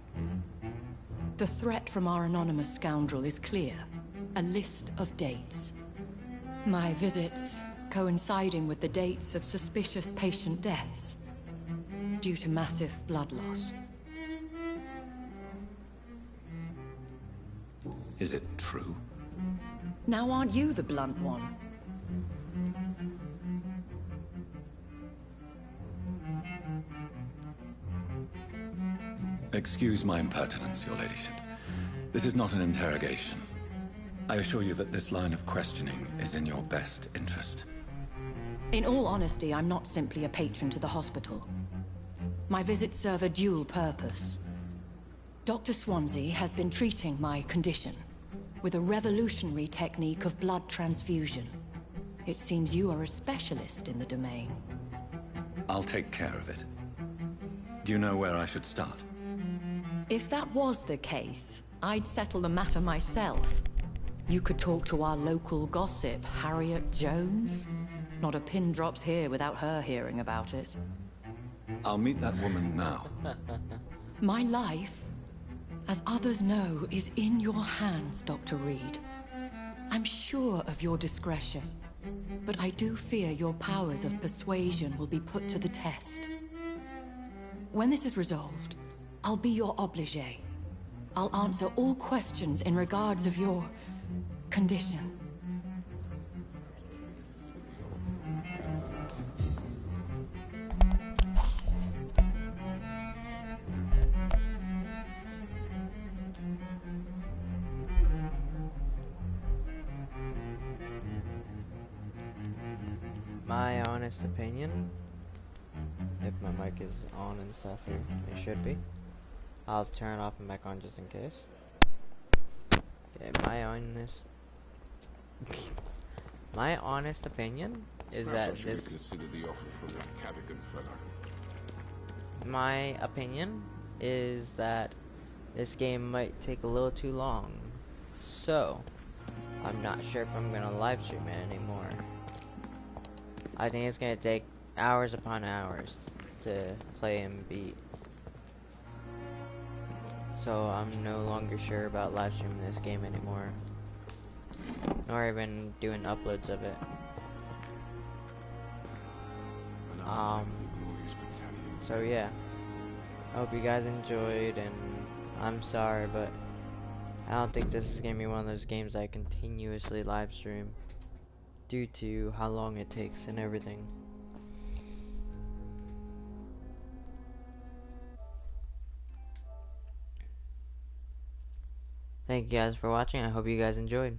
The threat from our anonymous scoundrel is clear. A list of dates. My visits coinciding with the dates of suspicious patient deaths due to massive blood loss. Is it true? Now aren't you the blunt one? Excuse my impertinence, your ladyship. This is not an interrogation. I assure you that this line of questioning is in your best interest. In all honesty, I'm not simply a patron to the hospital. My visits serve a dual purpose. Dr. Swansea has been treating my condition with a revolutionary technique of blood transfusion. It seems you are a specialist in the domain. I'll take care of it. Do you know where I should start? If that was the case, I'd settle the matter myself. You could talk to our local gossip, Harriet Jones. Not a pin drops here without her hearing about it. I'll meet that woman now. My life, as others know, is in your hands, Dr. Reed. I'm sure of your discretion, but I do fear your powers of persuasion will be put to the test. When this is resolved, I'll be your obligé. I'll answer all questions in regards of your condition. My honest opinion, if my mic is on and stuff here, it should be. I'll turn it off and back on just in case. Okay, my honest opinion is Perhaps that I this. should consider the offer from that Cadogan fella. My opinion is that this game might take a little too long, so I'm not sure if I'm gonna live stream it anymore. I think it's gonna take hours upon hours to play and beat. So I'm no longer sure about live streaming this game anymore. Nor even doing uploads of it. So yeah. I hope you guys enjoyed, and I'm sorry, but I don't think this is gonna be one of those games I continuously live stream due to how long it takes and everything. Thank you guys for watching. I hope you guys enjoyed.